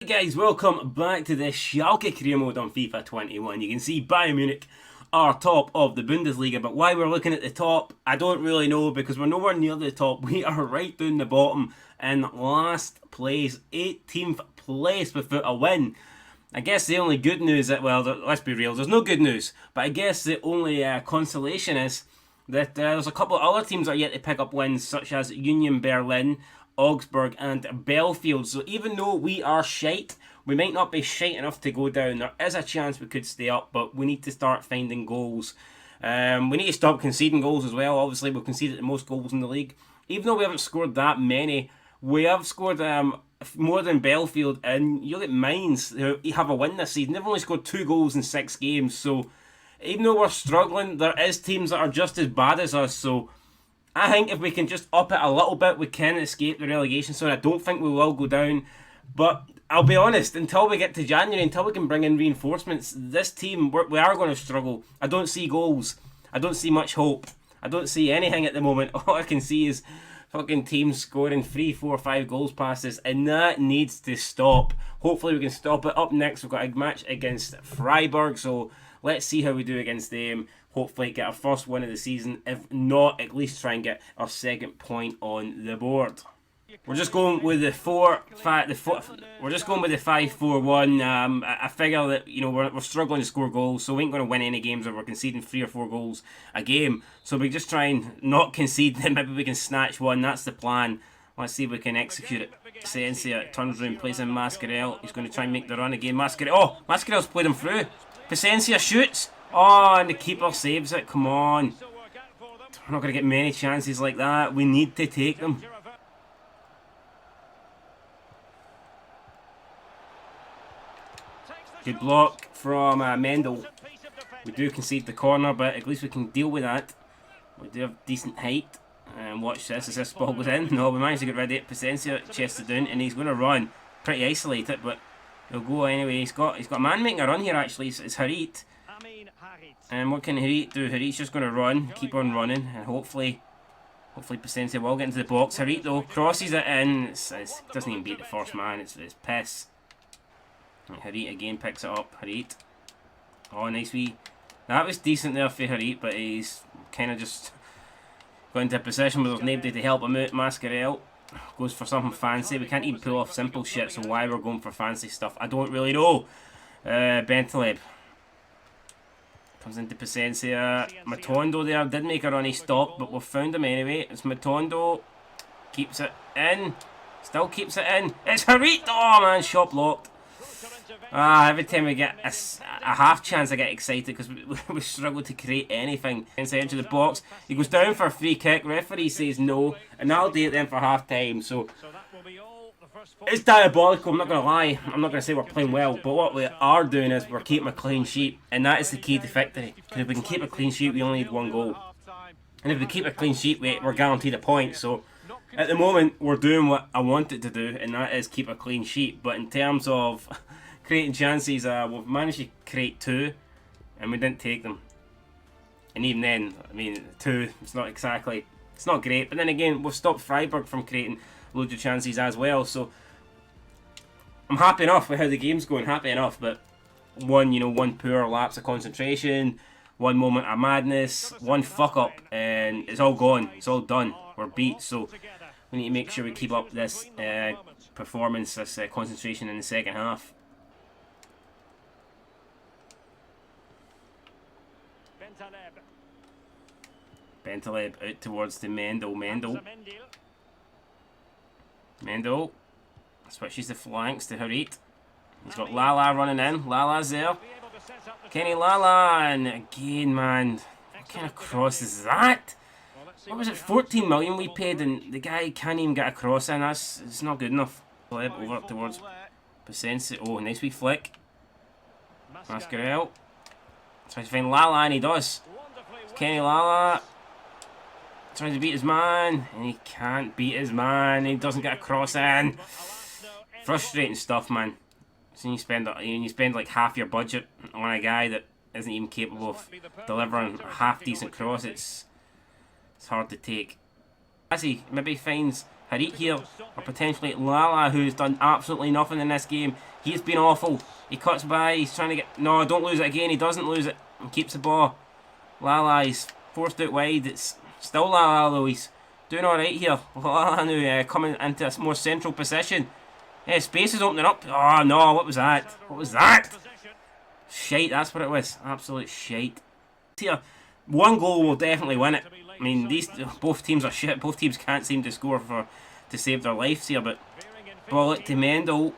Hey guys, welcome back to this Schalke career mode on FIFA 21. You can see Bayern Munich are top of the Bundesliga, but why we're looking at the top, I don't really know, because we're nowhere near the top. We are right down the bottom in last place, 18th place without a win. I guess the only good news that, well, let's be real, there's no good news, but I guess the only consolation is that there's a couple of other teams that are yet to pick up wins, such as Union Berlin, Augsburg and Belfield. So even though we are shite, we might not be shite enough to go down. There is a chance we could stay up, but we need to start finding goals. We need to stop conceding goals as well. Obviously, we've conceded the most goals in the league. Even though we haven't scored that many, we have scored more than Belfield. And you look at Mainz, who have a win this season. They've only scored 2 goals in 6 games. So even though we're struggling, there is teams that are just as bad as us. So I think if we can just up it a little bit, we can escape the relegation zone. I don't think we will go down. But I'll be honest, until we get to January, until we can bring in reinforcements, this team, we are going to struggle. I don't see goals. I don't see much hope. I don't see anything at the moment. All I can see is fucking teams scoring 3, 4, 5 goals past us, and that needs to stop. Hopefully we can stop it. Up next, we've got a match against Freiburg, so let's see how we do against them. Hopefully get our first win of the season. If not, at least try and get our second point on the board. We're just going with the 5-4-1. I figure that we're struggling to score goals, so we ain't going to win any games if we're conceding 3 or 4 goals a game. So we just try and not concede them. Maybe we can snatch one. That's the plan. Let's see if we can execute it. Paciencia turns around, plays in Mascarell. He's going to try and make the run again. Mascarell's played him through. Paciencia shoots. Oh, and the keeper saves it. Come on. We're not going to get many chances like that. We need to take them. Good block from Mendel. We do concede the corner, but at least we can deal with that. We do have decent height. And watch this, as this ball goes in. No, we managed to get rid of it. Paciencia chests it down, and he's going to run. Pretty isolated, but he'll go anyway. He's got a man making a run here, actually. It's Harit. And what can Harit do? Harit's just going to run, keep on running, and hopefully Paciencia will get into the box. Harit, though, crosses it in. It doesn't even beat the first man. It's piss. Harit again picks it up. Harit. Oh, nice wee. That was decent there for Harit, but he's kind of just got into a position where there's nobody to help him out. Mascarell goes for something fancy. We can't even pull off simple shit, so why we're going for fancy stuff, I don't really know. Bentaleb comes into Paciencia. Matondo there did make a run, he stopped, but we've found him anyway. It's Matondo. Keeps it in. Still keeps it in. It's Harit! Oh man, shot blocked. Every time we get a half chance I get excited because we struggle to create anything inside the box. He goes down for a free kick, referee says no, and that'll do it then for half time. So it's diabolical, I'm not going to lie. I'm not going to say we're playing well, but what we are doing is we're keeping a clean sheet, and that is the key to victory. Because if we can keep a clean sheet, we only need 1 goal. And if we keep a clean sheet, we're guaranteed a point. So at the moment, we're doing what I want it to do, and that is keep a clean sheet. But in terms of creating chances, we've managed to create 2, and we didn't take them. And even then, I mean, 2, it's not great. But then again, we've stopped Freiburg from creating loads of chances as well. So I'm happy enough with how the game's going, happy enough. But one poor lapse of concentration, one moment of madness, one fuck up, and it's all gone. It's all done. We're beat. So we need to make sure we keep up this performance, this concentration in the second half. Bentaleb out towards the Mendel. Mendel switches the flanks to Harit. He's got Lala running in. Lala's there. Kenny Lala, and again, man, what kind of cross is that? What was it, 14 million we paid, and the guy can't even get a cross in. It's not good enough. Over towards Paciencia. Oh, nice wee flick. Mascarell tries to find Lala, and he does. Kenny Lala trying to beat his man, and he can't beat his man. He doesn't get a cross in. Frustrating stuff, man. So you spend like half your budget on a guy that isn't even capable of delivering a half decent cross. It's hard to take. As he maybe finds Harit here, or potentially Lala, who's done absolutely nothing in this game. He's been awful. He cuts by. He's trying to get... No, don't lose it again. He doesn't lose it. And keeps the ball. Lala, he's forced out wide. It's still Lala, though. He's doing alright here. Lala now coming into a more central position. Yeah, space is opening up. Oh, no. What was that? What was that? Shite. That's what it was. Absolute shite. Here, one goal will definitely win it. I mean, both teams are shit. Both teams can't seem to score to save their lives here. But ball it to Mendel.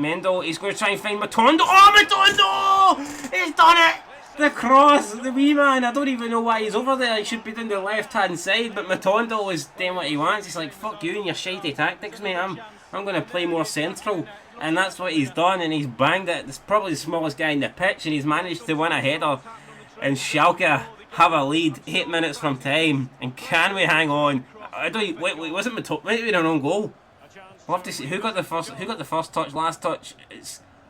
Mendel, he's going to try and find Matondo. Oh, Matondo! He's done it! The cross, the wee man. I don't even know why he's over there. He should be down the left-hand side. But Matondo is doing what he wants. He's like, fuck you and your shitey tactics, mate. I'm going to play more central. And that's what he's done. And he's banged it. It's probably the smallest guy in the pitch. And he's managed to win a header. And Schalke have a lead 8 minutes from time. And can we hang on? I don't. Wait, wasn't Matondo? Might be an own goal. We'll have to see who got the first touch, last touch.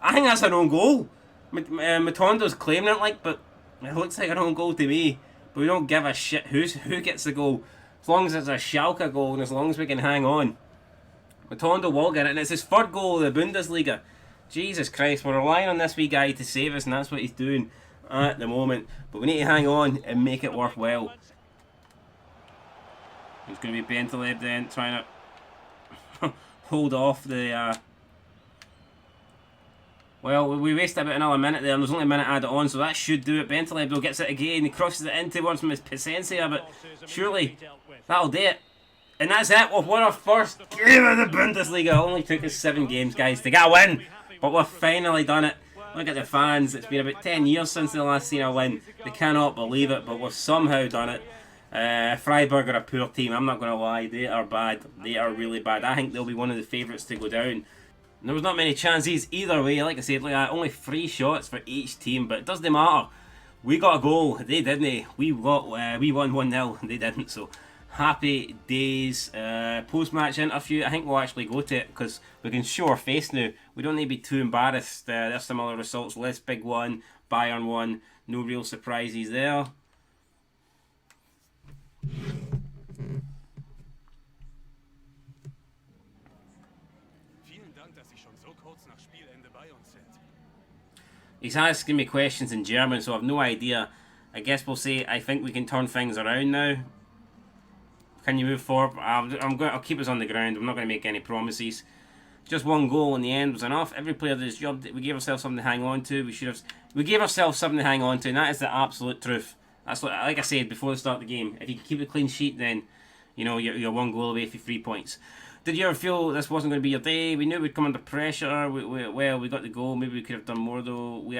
I think that's an own goal. Matondo's claiming it like, but it looks like an own goal to me. But we don't give a shit who gets the goal, as long as it's a Schalke goal and as long as we can hang on. Matondo will get it, and it's his third goal of the Bundesliga. Jesus Christ, we're relying on this wee guy to save us, and that's what he's doing at the moment. But we need to hang on and make it worthwhile. It's going to be Bentaleb then, trying to hold off the... Well, we wasted about another minute there, and there's only a minute added on, so that should do it. Bentaleb though gets it again, he crosses it in towards Paciencia, but surely that'll do it. And that's it, we've won our first game of the Bundesliga. It only took us 7 games, guys, to get a win, but we've finally done it. Look at the fans, it's been about 10 years since they last seen a win. They cannot believe it, but we've somehow done it. Freiburg are a poor team, I'm not going to lie, they are bad. They are really bad. I think they'll be one of the favourites to go down. And there was not many chances either way, like I said, only 3 shots for each team, but it doesn't matter. We got a goal, they didn't. We won 1-0, they didn't, so happy days. Post-match interview, I think we'll actually go to it, because we can show our face now. We don't need to be too embarrassed. There's similar results, less big one, Bayern won, no real surprises there. He's asking me questions in German, so I've no idea. I guess we'll say, I think we can turn things around now. Can you move forward? I'll keep us on the ground. I'm not going to make any promises. Just one goal in the end was enough. Every player did his job. We gave ourselves something to hang on to. We gave ourselves something to hang on to, and that is the absolute truth. That's like I said before the start of the game. If you can keep a clean sheet, then you know you're 1 goal away for 3 points. Did you ever feel this wasn't going to be your day? We knew we'd come under pressure. We got the goal. Maybe we could have done more though. We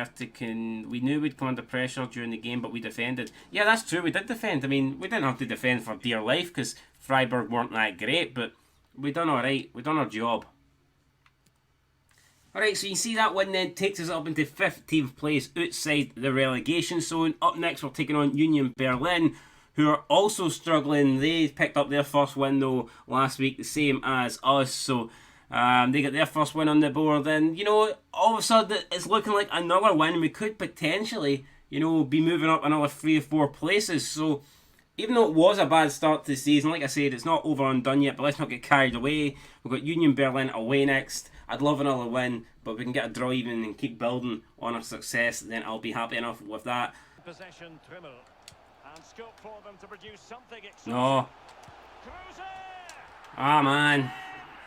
knew we'd come under pressure during the game, but we defended. Yeah, that's true. We did defend. I mean, we didn't have to defend for dear life because Freiburg weren't that great, but we done all right. We done our job. Alright, so you see that win then takes us up into 15th place outside the relegation zone. Up next we're taking on Union Berlin, who are also struggling. They picked up their first win though last week, the same as us, so they got their first win on the board. And you know, all of a sudden it's looking like another win. We could potentially, you know, be moving up another 3 or 4 places. So even though it was a bad start to the season, like I said, it's not over and done yet, but let's not get carried away. We've got Union Berlin away next. I'd love another win, but if we can get a draw even and keep building on our success, then I'll be happy enough with that. Possession, Trimmel. And scope for them to produce something exciting. No. Ah, man.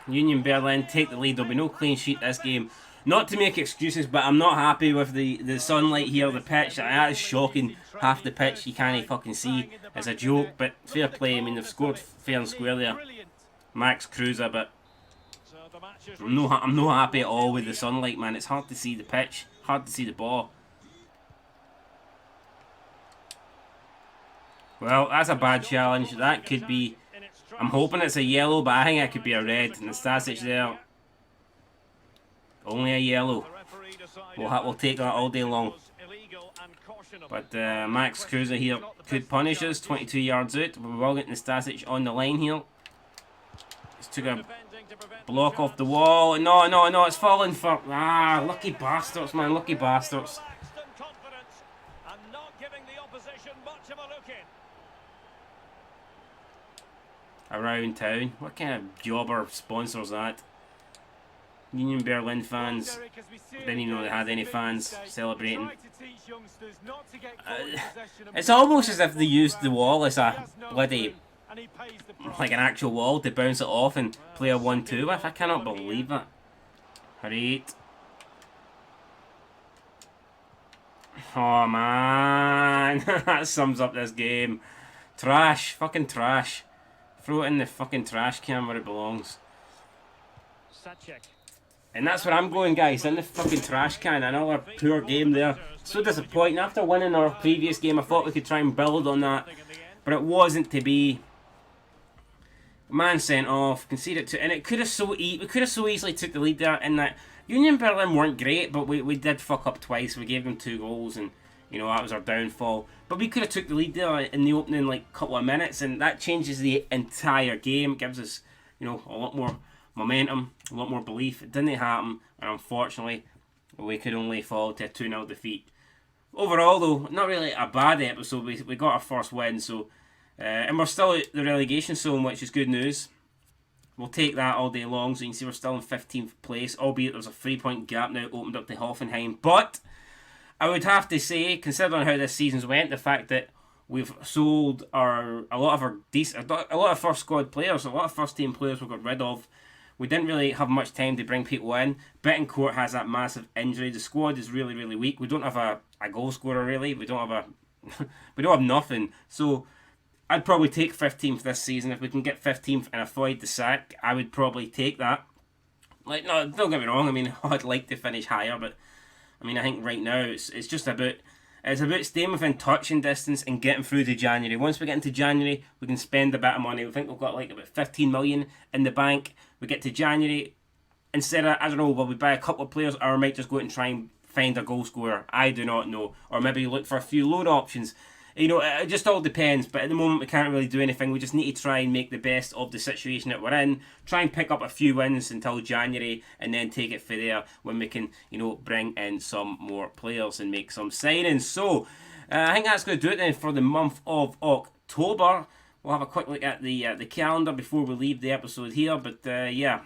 Union Berlin take the lead. There'll be no clean sheet this game. Not to make excuses, but I'm not happy with the sunlight here, the pitch. That is shocking. Half the pitch you can't fucking see. It's a joke, but fair play. I mean, they've scored fair and square there. Max Kruse, but I'm not happy at all with the sunlight, man. It's hard to see the pitch, hard to see the ball. Well, that's a bad challenge. That could be... I'm hoping it's a yellow, but I think it could be a red. And the Stasic there... Only a yellow. We'll take that all day long. But Max Kruse here could punish us. 22 yards out. We're well getting the Stasic on the line here. Just took a block off the wall. No, it's falling for... Ah, lucky bastards, man. Lucky bastards. Around town. What kind of jobber sponsors that? Union Berlin fans. Didn't even know they had any fans celebrating. It's almost as if they used the wall as a bloody, like an actual wall to bounce it off and play a 1-2 with. I cannot believe that. Great. Oh man, that sums up this game. Trash, fucking trash. Throw it in the fucking trash can where it belongs. And that's where I'm going, guys, in the fucking trash can. Another poor game there. So disappointing. After winning our previous game, I thought we could try and build on that, but it wasn't to be. Man sent off, conceded to, and it could have we could have so easily took the lead there. In that Union Berlin weren't great, but we did fuck up twice. We gave them 2 goals, and you know that was our downfall. But we could have took the lead there in the opening like couple of minutes, and that changes the entire game. It gives us, you know, a lot more momentum, a lot more belief. It didn't happen, and unfortunately, we could only fall to a 2-0 defeat. Overall, though, not really a bad episode. We got our first win, so. And we're still at the relegation zone, which is good news. We'll take that all day long. So you can see we're still in 15th place, albeit there's a 3-point gap now opened up to Hoffenheim. But I would have to say, considering how this season's went, the fact that we've sold a lot of first squad players, a lot of first team players we got rid of. We didn't really have much time to bring people in. Bittencourt has that massive injury. The squad is really, really weak. We don't have a goal scorer really. We don't have nothing. So I'd probably take 15th this season. If we can get 15th and avoid the sack, I would probably take that. Like, no, don't get me wrong. I mean, I'd like to finish higher, but I mean, I think right now it's just about staying within touching distance and getting through to January. Once we get into January, we can spend a bit of money. We think we've got like about 15 million in the bank. We get to January, instead of, I don't know, will we buy a couple of players, or we might just go out and try and find a goal scorer? I do not know. Or maybe look for a few loan options. You know, it just all depends, but at the moment we can't really do anything. We just need to try and make the best of the situation that we're in, try and pick up a few wins until January, and then take it from there when we can, you know, bring in some more players and make some signings. So, I think that's going to do it then for the month of October. We'll have a quick look at the calendar before we leave the episode here, but yeah,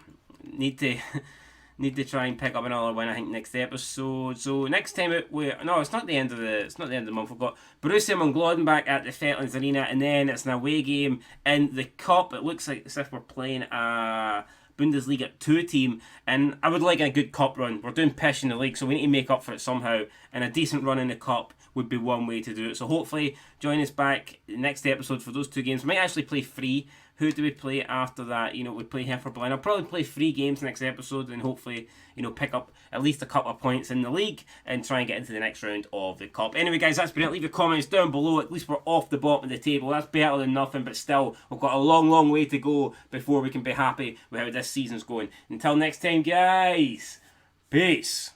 need to try and pick up another win, I think, next episode. So next time out, it's not the end of the month. We've got Borussia Mönchengladbach at the Vettelins Arena, and then it's an away game in the Cup. It looks like as if we're playing a Bundesliga 2 team, and I would like a good Cup run. We're doing pish in the league, so we need to make up for it somehow, and a decent run in the Cup would be one way to do it. So hopefully join us back next episode for those 2 games. We might actually play 3. Who do we play after that? You know, we play Hertha Berlin. I'll probably play 3 games next episode and hopefully, you know, pick up at least a couple of points in the league and try and get into the next round of the Cup. Anyway, guys, that's been it. Leave your comments down below. At least we're off the bottom of the table. That's better than nothing, but still, we've got a long, long way to go before we can be happy with how this season's going. Until next time, guys, peace.